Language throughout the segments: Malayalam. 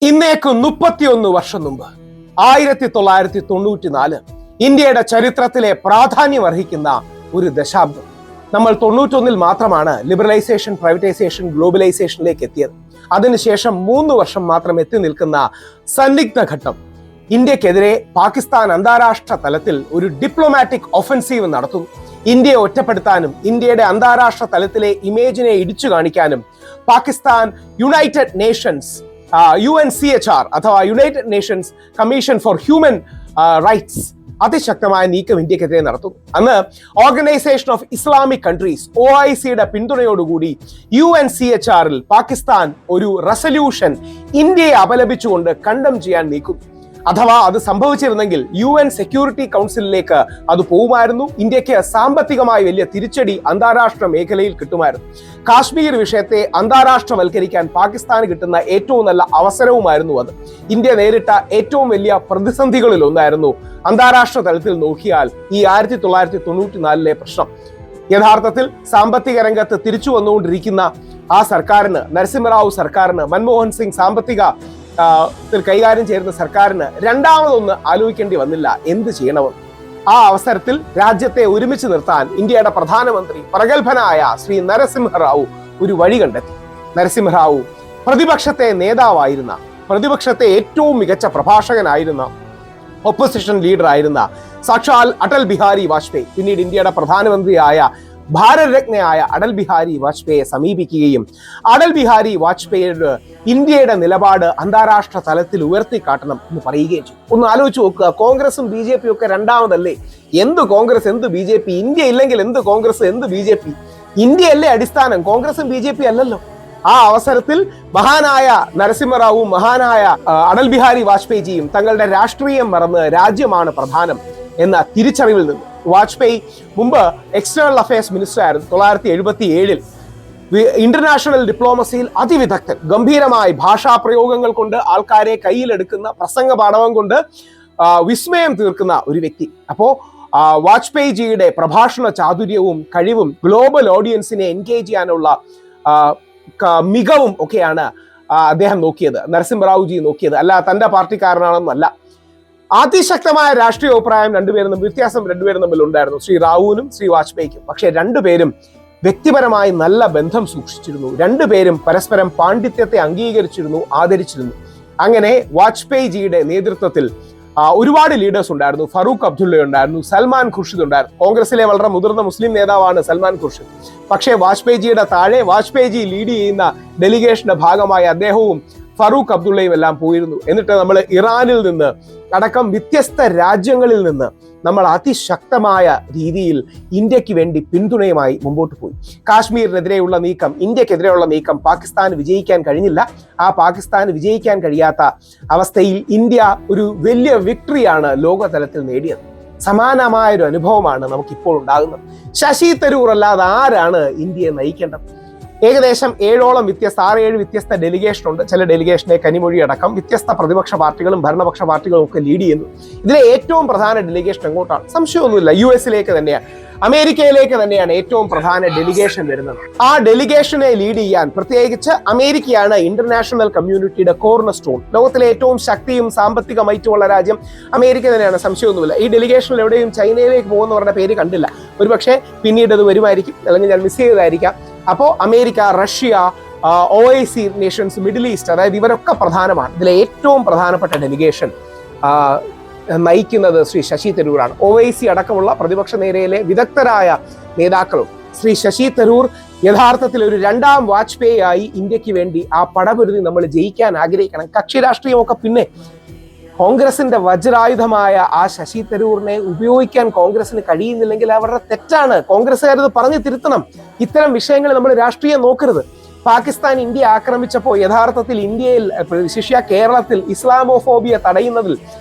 ഇന്നേക്ക് 31 വർഷം മുമ്പ് 1994 ഇന്ത്യയുടെ ചരിത്രത്തിലെ പ്രാധാന്യമർഹിക്കുന്ന ഒരു ദശാബ്ദം. നമ്മൾ 91 മാത്രമാണ് ലിബറലൈസേഷൻ, പ്രൈവറ്റൈസേഷൻ, ഗ്ലോബലൈസേഷനിലേക്ക് എത്തിയത്. അതിനുശേഷം 3 വർഷം മാത്രം എത്തി നിൽക്കുന്ന സന്നിഗ്ധ ഘട്ടം. ഇന്ത്യക്കെതിരെ പാകിസ്ഥാൻ അന്താരാഷ്ട്ര തലത്തിൽ ഒരു ഡിപ്ലോമാറ്റിക് ഒഫൻസീവ് നടത്തുന്നു. ഇന്ത്യയെ ഒറ്റപ്പെടുത്താനും ഇന്ത്യയുടെ അന്താരാഷ്ട്ര തലത്തിലെ ഇമേജിനെ ഇടിച്ചു കാണിക്കാനും പാകിസ്ഥാൻ യുണൈറ്റഡ് നേഷൻസ് UNCHR അഥവാ United Nations Commission for Human Rights അതിശക്തമായ നീക്കം ഇന്ത്യക്കെതിരെ നടത്തുന്നു. അന്ന് ഓർഗനൈസേഷൻ ഓഫ് ഇസ്ലാമിക് കൺട്രീസ് OICയുടെ പിന്തുണയോടുകൂടി UNCHRൽ പാകിസ്ഥാൻ ഒരു റെസല്യൂഷൻ ഇന്ത്യയെ അപലപിച്ചുകൊണ്ട് കണ്ടം ചെയ്യാൻ നീക്കും. അഥവാ അത് സംഭവിച്ചിരുന്നെങ്കിൽ UN സെക്യൂരിറ്റി കൗൺസിലിലേക്ക് അത് പോകുമായിരുന്നു. ഇന്ത്യക്ക് സാമ്പത്തികമായി വലിയ തിരിച്ചടി അന്താരാഷ്ട്ര മേഖലയിൽ കിട്ടുമായിരുന്നു. കാശ്മീർ വിഷയത്തെ അന്താരാഷ്ട്രവൽക്കരിക്കാൻ പാകിസ്ഥാന് കിട്ടുന്ന ഏറ്റവും നല്ല അവസരവുമായിരുന്നു അത്. ഇന്ത്യ നേരിട്ട ഏറ്റവും വലിയ പ്രതിസന്ധികളിൽ ഒന്നായിരുന്നു അന്താരാഷ്ട്ര തലത്തിൽ നോക്കിയാൽ ഈ 1994 പ്രശ്നം. യഥാർത്ഥത്തിൽ സാമ്പത്തിക രംഗത്ത് തിരിച്ചു വന്നുകൊണ്ടിരിക്കുന്ന ആ സർക്കാരിന്, നരസിംഹറാവു സർക്കാരിന്, മൻമോഹൻ സിംഗ് സാമ്പത്തിക കൈകാര്യം ചെയ്യുന്ന സർക്കാരിന് രണ്ടാമതൊന്ന് ആലോചിക്കേണ്ടി വന്നില്ല എന്ത് ചെയ്യണമെന്ന്. ആ അവസരത്തിൽ രാജ്യത്തെ ഒരുമിച്ച് നിർത്താൻ ഇന്ത്യയുടെ പ്രധാനമന്ത്രി പ്രഗത്ഭനായ ശ്രീ നരസിംഹറാവു ഒരു വഴി കണ്ടെത്തി. നരസിംഹറാവു പ്രതിപക്ഷത്തെ നേതാവായിരുന്ന, പ്രതിപക്ഷത്തെ ഏറ്റവും മികച്ച പ്രഭാഷകനായിരുന്ന, ഒപ്പോസിഷൻ ലീഡർ ആയിരുന്ന സാക്ഷാൽ അടൽ ബിഹാരി വാജ്പേയി, പിന്നീട് ഇന്ത്യയുടെ പ്രധാനമന്ത്രിയായ ഭാരതരത്നയായ അടൽ ബിഹാരി വാജ്പേയിയെ സമീപിക്കുകയും അടൽ ബിഹാരി വാജ്പേയിയുടെ ഇന്ത്യയുടെ നിലപാട് അന്താരാഷ്ട്ര തലത്തിൽ ഉയർത്തിക്കാട്ടണം എന്ന് പറയുകയും ചെയ്തു. ഒന്ന് ആലോചിച്ച് നോക്കുക, കോൺഗ്രസും BJP ഒക്കെ രണ്ടാമതല്ലേ? എന്ത് കോൺഗ്രസ്, എന്ത് BJP? ഇന്ത്യ ഇല്ലെങ്കിൽ എന്ത് കോൺഗ്രസ്, എന്ത് BJP? ഇന്ത്യയല്ലേ അടിസ്ഥാനം, കോൺഗ്രസും BJP അല്ലല്ലോ. ആ അവസരത്തിൽ മഹാനായ നരസിംഹറാവുവും മഹാനായ അടൽ ബിഹാരി വാജ്പേയിജിയും തങ്ങളുടെ രാഷ്ട്രീയം മറന്ന് രാജ്യമാണ് പ്രധാനം എന്ന തിരിച്ചറിവിൽ നിന്ന് വാജ്പേയി മുമ്പ് എക്സ്റ്റേണൽ അഫയേഴ്സ് മിനിസ്റ്റർ ആയിരുന്നു. 1977 ഇന്റർനാഷണൽ ഡിപ്ലോമസിയിൽ അതിവിദഗ്ധൻ, ഗംഭീരമായി ഭാഷാ പ്രയോഗങ്ങൾ കൊണ്ട് ആൾക്കാരെ കയ്യിലെടുക്കുന്ന, പ്രസംഗ പാഠവം കൊണ്ട് വിസ്മയം തീർക്കുന്ന ഒരു വ്യക്തി. അപ്പോ വാജ്പേയിജിയുടെ പ്രഭാഷണ ചാതുര്യവും കഴിവും ഗ്ലോബൽ ഓഡിയൻസിനെ എൻഗേജ് ചെയ്യാനുള്ള മികവും ഒക്കെയാണ് അദ്ദേഹം നോക്കിയത്, നരസിംഹറാവുജി നോക്കിയത്. അല്ല തന്റെ പാർട്ടിക്കാരനാണെന്നല്ല. അതിശക്തമായ രാഷ്ട്രീയ അഭിപ്രായം വ്യത്യാസം രണ്ടുപേരും തമ്മിൽ ഉണ്ടായിരുന്നു, ശ്രീ റാവുവിനും ശ്രീ വാജ്പേയിക്കും. പക്ഷെ രണ്ടുപേരും വ്യക്തിപരമായി നല്ല ബന്ധം സൂക്ഷിച്ചിരുന്നു. രണ്ടുപേരും പരസ്പരം പാണ്ഡിത്യത്തെ അംഗീകരിച്ചിരുന്നു, ആദരിച്ചിരുന്നു. അങ്ങനെ വാജ്പേയിജിയുടെ നേതൃത്വത്തിൽ ഒരുപാട് ലീഡേഴ്സ് ഉണ്ടായിരുന്നു. ഫറൂഖ് അബ്ദുള്ള ഉണ്ടായിരുന്നു, സൽമാൻ ഖുർഷിദ് ഉണ്ടായിരുന്നു. കോൺഗ്രസിലെ വളരെ മുതിർന്ന മുസ്ലിം നേതാവാണ് സൽമാൻ ഖുർഷിദ്. പക്ഷേ വാജ്പേയിജിയുടെ താഴെ വാജ്പേയിജി ലീഡ് ചെയ്യുന്ന ഡെലിഗേഷന്റെ ഭാഗമായി അദ്ദേഹവും ഫറൂഖ് അബ്ദുള്ളയും എല്ലാം പോയിരുന്നു. എന്നിട്ട് നമ്മൾ ഇറാനിൽ നിന്ന് അടക്കം വ്യത്യസ്ത രാജ്യങ്ങളിൽ നിന്ന് നമ്മൾ അതിശക്തമായ രീതിയിൽ ഇന്ത്യക്ക് വേണ്ടി പിന്തുണയുമായി മുമ്പോട്ട് പോയി. കാശ്മീരിനെതിരെയുള്ള നീക്കം, ഇന്ത്യക്കെതിരെയുള്ള നീക്കം പാകിസ്ഥാന് വിജയിക്കാൻ കഴിഞ്ഞില്ല. ആ പാകിസ്ഥാന് വിജയിക്കാൻ കഴിയാത്ത അവസ്ഥയിൽ ഇന്ത്യ ഒരു വലിയ വിക്ടറിയാണ് ലോകതലത്തിൽ നേടിയത്. സമാനമായൊരു അനുഭവമാണ് നമുക്കിപ്പോൾ ഉണ്ടാകുന്നത്. ശശി തരൂർ അല്ലാതെ ആരാണ് ഇന്ത്യയെ നയിക്കേണ്ടത്? ഏകദേശം 6-7 വ്യത്യസ്ത ഡെലിഗേഷൻ ഉണ്ട്. ചില ഡെലിഗേഷനെ കനിമൊഴി അടക്കം വ്യത്യസ്ത പ്രതിപക്ഷ പാർട്ടികളും ഭരണപക്ഷ പാർട്ടികളും ഒക്കെ ലീഡ് ചെയ്യുന്നു. ഇതിലെ ഏറ്റവും പ്രധാന ഡെലിഗേഷൻ എങ്ങോട്ടാണ്? സംശയമൊന്നുമില്ല, US തന്നെയാണ്, അമേരിക്കയിലേക്ക് തന്നെയാണ് ഏറ്റവും പ്രധാന ഡെലിഗേഷൻ വരുന്നത്. ആ ഡെലിഗേഷനെ ലീഡ് ചെയ്യാൻ പ്രത്യേകിച്ച് അമേരിക്കയാണ് ഇന്റർനാഷണൽ കമ്മ്യൂണിറ്റിയുടെ കോർണർ സ്റ്റോൺ. ലോകത്തിലെ ഏറ്റവും ശക്തിയും സാമ്പത്തിക മൈറ്റുമുള്ള രാജ്യം അമേരിക്ക തന്നെയാണ്, സംശയമൊന്നുമില്ല. ഈ ഡെലിഗേഷനിൽ എവിടെയും ചൈനയിലേക്ക് പോകുന്നവരുടെ പേര് കണ്ടില്ല. ഒരുപക്ഷെ പിന്നീട് അത് വരുമായിരിക്കും, അല്ലെങ്കിൽ ഞാൻ മിസ് ചെയ്തതായിരിക്കാം. അപ്പോൾ America, Russia, OIC Nations, middle east, അതായത് ഇവരൊക്കെ പ്രധാനമാണ്. ഇതിലെ ഏറ്റവും പ്രധാനപ്പെട്ട ഡെലിഗേഷൻ നയിക്കുന്നത് ശ്രീ ശശി തരൂറാണ്. OIC അടക്കമുള്ള പ്രതിപക്ഷ നിരയിലെ വിദഗ്ധരായ നേതാക്കളും. ശ്രീ ശശി തരൂർ യഥാർത്ഥത്തിൽ ഒരു രണ്ടാം വാജ്പേയി ആയി ഇന്ത്യക്ക് വേണ്ടി ആ പടപൊരുതി നമ്മൾ ജയിക്കാൻ ആഗ്രഹിക്കണം. കക്ഷി രാഷ്ട്രീയമൊക്കെ പിന്നെ, കോൺഗ്രസിന്റെ വജ്രായുധമായ ആ ശശി തരൂറിനെ ഉപയോഗിക്കാൻ കോൺഗ്രസിന് കഴിയുന്നില്ലെങ്കിൽ അവരുടെ തെറ്റാണ്. കോൺഗ്രസ്സുകാരത് പറഞ്ഞു തിരുത്തണം. ഇത്തരം വിഷയങ്ങൾ നമ്മൾ രാഷ്ട്രീയം നോക്കരുത്. പാകിസ്ഥാൻ ഇന്ത്യ ആക്രമിച്ചപ്പോൾ യഥാർത്ഥത്തിൽ ഇന്ത്യയിൽ, ശിഷ്യ കേരളത്തിൽ ഇസ്ലാമോഫോബിയ തടയുന്നതിൽ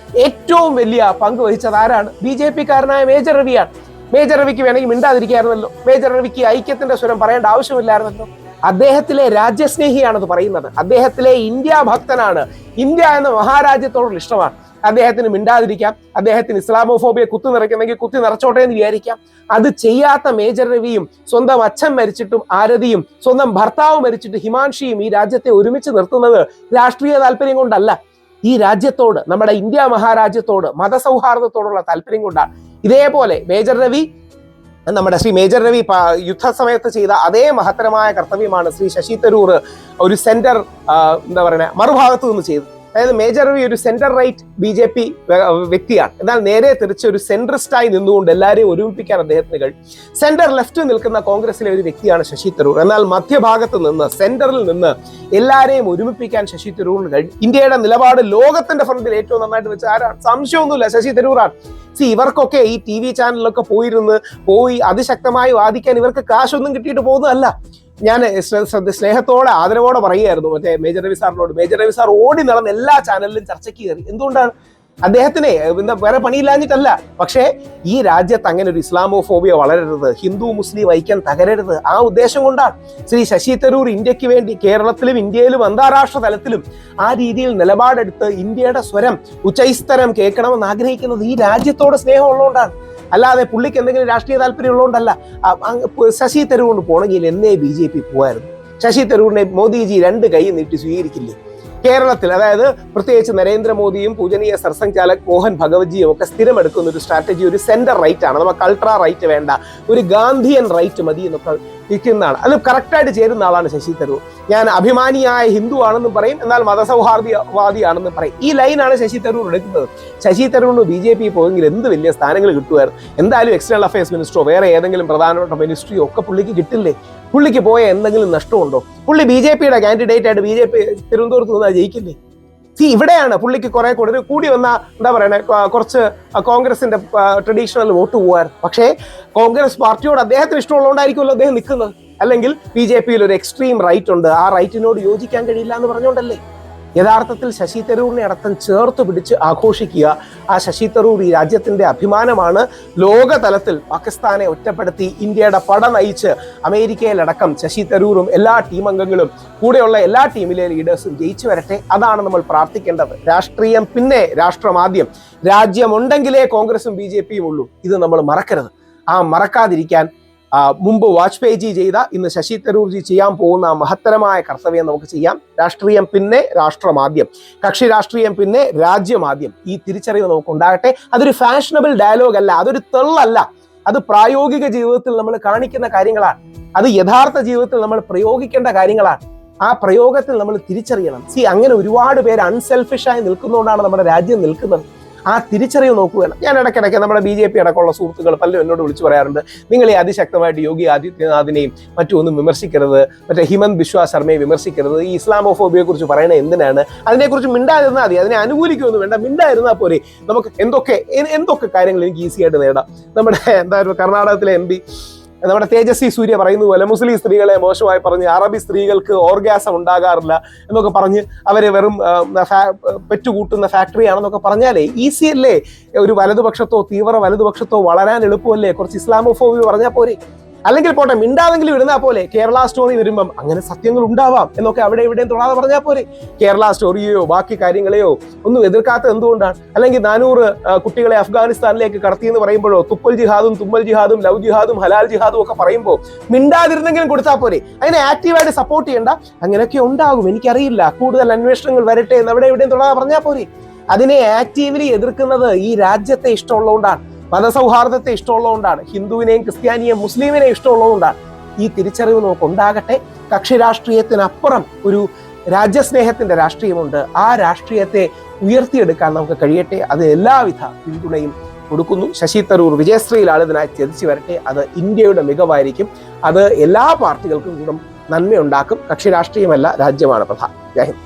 ഏറ്റവും വലിയ പങ്ക് വഹിച്ചത് ആരാണ്? BJP-കാരനായ മേജർ രവിയാണ്. മേജർ രവിക്ക് വേണമെങ്കിൽ മിണ്ടാതിരിക്കായിരുന്നല്ലോ. മേജർ രവിക്ക് ഐക്യത്തിന്റെ സ്വരം പറയേണ്ട ആവശ്യമില്ലായിരുന്നല്ലോ. അദ്ദേഹത്തിലെ രാജ്യസ്നേഹിയാണത് പറയുന്നത്. അദ്ദേഹത്തിലെ ഇന്ത്യ ഭക്തനാണ്. ഇന്ത്യ എന്ന മഹാരാജ്യത്തോടുള്ള ഇഷ്ടമാണ്. അദ്ദേഹത്തിന് മിണ്ടാതിരിക്കാം, അദ്ദേഹത്തിന് ഇസ്ലാമോഫോബിയെ കുത്തി നിറയ്ക്കുന്നെങ്കിൽ കുത്തി നിറച്ചോട്ടെ എന്ന് വിചാരിക്കാം. അത് ചെയ്യാത്ത മേജർ രവിയും സ്വന്തം അച്ഛൻ മരിച്ചിട്ടും ആരതിയും സ്വന്തം ഭർത്താവ് മരിച്ചിട്ട് ഹിമാൻഷിയും ഈ രാജ്യത്തെ ഒരുമിച്ച് നിർത്തുന്നത് രാഷ്ട്രീയ താല്പര്യം കൊണ്ടല്ല. ഈ രാജ്യത്തോട്, നമ്മുടെ ഇന്ത്യ മഹാരാജ്യത്തോട് മതസൗഹാർദ്ദത്തോടുള്ള താല്പര്യം കൊണ്ടാണ്. ഇതേപോലെ നമ്മുടെ ശ്രീ മേജർ രവി യുദ്ധസമയത്ത് ചെയ്ത അതേ മഹത്തരമായ കർത്തവ്യമാണ് ശ്രീ ശശി തരൂർ ഒരു സെന്റർ മറുഭാഗത്ത് നിന്ന് ചെയ്തത്. അതായത് മേജർ രവി ഒരു സെന്റർ റൈറ്റ് BJP വ്യക്തിയാണ്. എന്നാൽ നേരെ തിരിച്ച് ഒരു സെൻട്രിസ്റ്റായി നിന്നുകൊണ്ട് എല്ലാവരെയും ഒരുമിപ്പിക്കാൻ അദ്ദേഹത്തിന് കഴിയും. സെന്റർ ലെഫ്റ്റ് നിൽക്കുന്ന കോൺഗ്രസിലെ ഒരു വ്യക്തിയാണ് ശശി തരൂർ. എന്നാൽ മധ്യഭാഗത്ത് നിന്ന്, സെന്ററിൽ നിന്ന് എല്ലാവരെയും ഒരുമിപ്പിക്കാൻ ശശി തരൂറിന് കഴിയും. ഇന്ത്യയുടെ നിലപാട് ലോകത്തിന്റെ ഫ്രണ്ടിൽ ഏറ്റവും നന്നായിട്ട് വെച്ച് ആരാണ്? സംശയമൊന്നുമില്ല, ശശി തരൂറാണ്. ഇവർക്കൊക്കെ ഈ TV ചാനലിലൊക്കെ പോയി അതിശക്തമായി വാദിക്കാൻ ഇവർക്ക് കാശൊന്നും കിട്ടിയിട്ട് പോകുന്നതല്ല. ഞാൻ സ്നേഹത്തോടെ ആദരവോടെ പറയുകയായിരുന്നു മേജർ രവി സാറിനോട്. മേജർ രവി സാർ ഓടി നടന്ന് എല്ലാ ചാനലിലും ചർച്ചയ്ക്ക് കയറി. എന്തുകൊണ്ടാണ്? അദ്ദേഹത്തിന് വേറെ പണിയില്ലാഞ്ഞിട്ടല്ല. പക്ഷേ ഈ രാജ്യത്ത് അങ്ങനെ ഒരു ഇസ്ലാമോഫോബിയ വളരരുത്, ഹിന്ദു മുസ്ലിം ഐക്യം തകരരുത്, ആ ഉദ്ദേശം കൊണ്ടാണ് ശ്രീ ശശി തരൂർ ഇന്ത്യക്ക് വേണ്ടി കേരളത്തിലും ഇന്ത്യയിലും അന്താരാഷ്ട്ര തലത്തിലും ആ രീതിയിൽ നിലപാടെടുത്ത് ഇന്ത്യയുടെ സ്വരം ഉച്ചൈസ്തരം കേൾക്കണമെന്ന് ആഗ്രഹിക്കുന്നത് ഈ രാജ്യത്തോട് സ്നേഹമുള്ളതുകൊണ്ടാണ്. അല്ലാതെ പുള്ളിക്ക് എന്തെങ്കിലും രാഷ്ട്രീയ താല്പര്യം ഉള്ളതുകൊണ്ടല്ല. ശശി തരൂറിന് പോകണമെങ്കിൽ എന്നേ BJP പോവായിരുന്നു. ശശി തരൂരിനെ മോദിജി 2 കൈ നീട്ടി സ്വീകരിക്കില്ലേ? കേരളത്തിൽ, അതായത് പ്രത്യേകിച്ച് നരേന്ദ്രമോദിയും പൂജനീയ സർസംഘ് ചാലക് മോഹൻ ഭഗവത്ജിയും ഒക്കെ സ്ഥിരമെടുക്കുന്ന ഒരു സ്ട്രാറ്റജി ഒരു സെന്റർ റൈറ്റ് ആണ്. നമുക്ക് അൾട്രാ റൈറ്റ് വേണ്ട, ഒരു ഗാന്ധിയൻ റൈറ്റ് മതി എന്നൊക്കെ ഇരിക്കുന്നതാണ്. അത് കറക്റ്റായിട്ട് ചേരുന്ന ആളാണ് ശശി തരൂർ. ഞാൻ അഭിമാനിയായ ഹിന്ദു ആണെന്നും പറയും, എന്നാൽ മതസൗഹാർദ്ദവാദിയാണെന്നും പറയും. ഈ ലൈനാണ് ശശി തരൂർ എടുക്കുന്നത്. ശശി തരൂറിന് BJP പോയെങ്കിൽ എന്ത് വലിയ സ്ഥാനങ്ങൾ കിട്ടുമായിരുന്നു. എന്തായാലും എക്സ്റ്റേണൽ അഫയേഴ്സ് മിനിസ്റ്ററോ വേറെ ഏതെങ്കിലും പ്രധാനപ്പെട്ട മിനിസ്ട്രിയോ ഒക്കെ പുള്ളിക്ക് കിട്ടില്ലേ? പുള്ളിക്ക് പോയ എന്തെങ്കിലും നഷ്ടമുണ്ടോ? പുള്ളി BJPയുടെ കാൻഡിഡേറ്റ് ആയിട്ട് BJP തിരുവനന്തപുരത്ത് നിന്നാൽ ജയിക്കില്ലേ? ഇവിടെയാണ് പുള്ളിക്ക് കുറെ കൂടി വന്ന കുറച്ച് കോൺഗ്രസിന്റെ ട്രഡീഷണൽ വോട്ട് പോകാറ്. പക്ഷേ കോൺഗ്രസ് പാർട്ടിയോട് അദ്ദേഹത്തിന് ഇഷ്ടമുള്ളതുകൊണ്ടായിരിക്കുമല്ലോ അദ്ദേഹം നിൽക്കുന്നത്. അല്ലെങ്കിൽ BJPയിൽ ഒരു എക്സ്ട്രീം റൈറ്റ് ഉണ്ട്, ആ റൈറ്റിനോട് യോജിക്കാൻ കഴിയില്ല എന്ന് പറഞ്ഞുകൊണ്ടല്ലേ. യഥാർത്ഥത്തിൽ ശശി തരൂരിനെ അടക്കം ചേർത്ത് പിടിച്ച് ആഘോഷിക്കുക. ആ ശശി തരൂർ ഈ രാജ്യത്തിന്റെ അഭിമാനമാണ്. ലോകതലത്തിൽ പാകിസ്ഥാനെ ഒറ്റപ്പെടുത്തി ഇന്ത്യയുടെ പട നയിച്ച് അമേരിക്കയിലടക്കം ശശി തരൂറും എല്ലാ ടീം അംഗങ്ങളും കൂടെയുള്ള എല്ലാ ടീമിലെ ലീഡേഴ്സും ജയിച്ചു വരട്ടെ. അതാണ് നമ്മൾ പ്രാർത്ഥിക്കേണ്ടത്. രാഷ്ട്രീയം പിന്നെ രാഷ്ട്രമാദ്യം. രാജ്യമുണ്ടെങ്കിലേ കോൺഗ്രസും BJPയും ഉള്ളൂ. ഇത് നമ്മൾ മറക്കരുത്. ആ മറക്കാതിരിക്കാൻ മുമ്പ് വാജ്പേയിജി ചെയ്ത, ഇന്ന് ശശി തരൂർജി ചെയ്യാൻ പോകുന്ന മഹത്തരമായ കർത്തവ്യം നമുക്ക് ചെയ്യാം. രാഷ്ട്രീയം പിന്നെ രാഷ്ട്രമാദ്യം, കക്ഷി രാഷ്ട്രീയം പിന്നെ രാജ്യമാദ്യം. ഈ തിരിച്ചറിവ് നമുക്ക് ഉണ്ടാകട്ടെ. അതൊരു ഫാഷനബിൾ ഡയലോഗ് അല്ല, അതൊരു തെള്ളല്ല. അത് പ്രായോഗിക ജീവിതത്തിൽ നമ്മൾ കാണിക്കുന്ന കാര്യങ്ങളാണ്. അത് യഥാർത്ഥ ജീവിതത്തിൽ നമ്മൾ പ്രയോഗിക്കേണ്ട കാര്യങ്ങളാണ്. ആ പ്രയോഗത്തിൽ നമ്മൾ തിരിച്ചറിയണം. അങ്ങനെ ഒരുപാട് പേര് അൺസെൽഫിഷായി നിൽക്കുന്നതുകൊണ്ടാണ് നമ്മുടെ രാജ്യം നിൽക്കുന്നത്. ആ തിരിച്ചറിവ് നോക്കുകയാണ്. ഞാൻ ഇടയ്ക്കിടയ്ക്ക് നമ്മുടെ BJP അടക്കമുള്ള സുഹൃത്തുക്കൾ പലരും എന്നോട് വിളിച്ചു പറയാറുണ്ട്, നിങ്ങൾ ഈ അതിശക്തമായിട്ട് യോഗി ആദിത്യനാഥിനെയും മറ്റൊന്നും വിമർശിക്കരുത്, ഹിമന്ത് ബിശ്വ ശർമ്മയെ വിമർശിക്കരുത്, ഈ ഇസ്ലാമോഫോബിയെ കുറിച്ച് പറയണത് എന്തിനാണ്? അതിനെക്കുറിച്ച് മിണ്ടാതിരുന്നാൽ മതി, അതിനെ അനുകൂലിക്കുകയൊന്നും വേണ്ട, മിണ്ടായിരുന്നാൽ പോരെ. നമുക്ക് എന്തൊക്കെ കാര്യങ്ങൾ എനിക്ക് ഈസി ആയിട്ട് നേടാം. നമ്മുടെ കർണാടകത്തിലെ MP നമ്മുടെ തേജസ്വി സൂര്യ പറയുന്ന പോലെ മുസ്ലിം സ്ത്രീകളെ മോശമായി പറഞ്ഞ് അറബി സ്ത്രീകൾക്ക് ഓർഗാസം ഉണ്ടാകാറില്ല എന്നൊക്കെ പറഞ്ഞ് അവരെ വെറും പെറ്റുകൂട്ടുന്ന ഫാക്ടറിയാണെന്നൊക്കെ പറഞ്ഞാലേ ഈസി അല്ലേ? ഒരു വലതുപക്ഷത്തോ തീവ്ര വലതുപക്ഷത്തോ വളരാൻ എളുപ്പമല്ലേ? കുറച്ച് ഇസ്ലാമോഫോബി പറഞ്ഞാൽ പോരെ. അല്ലെങ്കിൽ പോട്ടെ, മിണ്ടാതെങ്കിലും ഇരുന്നാൽ പോലെ. കേരള സ്റ്റോറി വരുമ്പം അങ്ങനെ സത്യങ്ങൾ ഉണ്ടാവാം എന്നൊക്കെ അവിടെ ഇവിടെയും തൊടാതെ പറഞ്ഞാൽ പോരെ. കേരള സ്റ്റോറിയോ ബാക്കി കാര്യങ്ങളെയോ ഒന്നും എതിർക്കാത്ത എന്തുകൊണ്ടാണ്? അല്ലെങ്കിൽ 400 കുട്ടികളെ അഫ്ഗാനിസ്ഥാനിലേക്ക് കടത്തിയെന്ന് പറയുമ്പോഴോ തുപ്പൽ ജിഹാദും തുമ്മൽ ജിഹാദും ലവ് ജിഹാദും ഹലാൽ ജിഹാദും ഒക്കെ പറയുമ്പോൾ മിണ്ടാതിരുന്നെങ്കിലും കൊടുത്താൽ പോരെ. അതിനെ ആക്റ്റീവായിട്ട് സപ്പോർട്ട് ചെയ്യണ്ട. അങ്ങനെയൊക്കെ ഉണ്ടാകും, എനിക്കറിയില്ല, കൂടുതൽ അന്വേഷണങ്ങൾ വരട്ടെ എന്ന് അവിടെ എവിടെയും തൊടാതെ പറഞ്ഞാൽ പോരെ. അതിനെ ആക്റ്റീവ്ലി എതിർക്കുന്നത് ഈ രാജ്യത്തെ ഇഷ്ടമുള്ളതുകൊണ്ടാണ്, മതസൗഹാർദ്ദത്തെ ഇഷ്ടമുള്ളതുകൊണ്ടാണ്, ഹിന്ദുവിനെയും ക്രിസ്ത്യാനിയെയും മുസ്ലിമിനെയും ഇഷ്ടമുള്ളതുകൊണ്ടാണ്. ഈ തിരിച്ചറിവ് നമുക്ക് ഉണ്ടാകട്ടെ. കക്ഷി രാഷ്ട്രീയത്തിനപ്പുറം ഒരു രാജ്യസ്നേഹത്തിന്റെ രാഷ്ട്രീയമുണ്ട്. ആ രാഷ്ട്രീയത്തെ ഉയർത്തിയെടുക്കാൻ നമുക്ക് കഴിയട്ടെ. അത് എല്ലാവിധ പിന്തുണയും കൊടുക്കുന്നു. ശശി തരൂർ വിജയശ്രീയിലാണ് ഇതിനായി ചതിച്ചു വരട്ടെ. അത് ഇന്ത്യയുടെ മികവായിരിക്കും. അത് എല്ലാ പാർട്ടികൾക്കും കൂടെ നന്മയുണ്ടാക്കും. കക്ഷി രാഷ്ട്രീയമല്ല, രാജ്യമാണ് പ്രധാനം. ജയ് ഹിന്ദ്.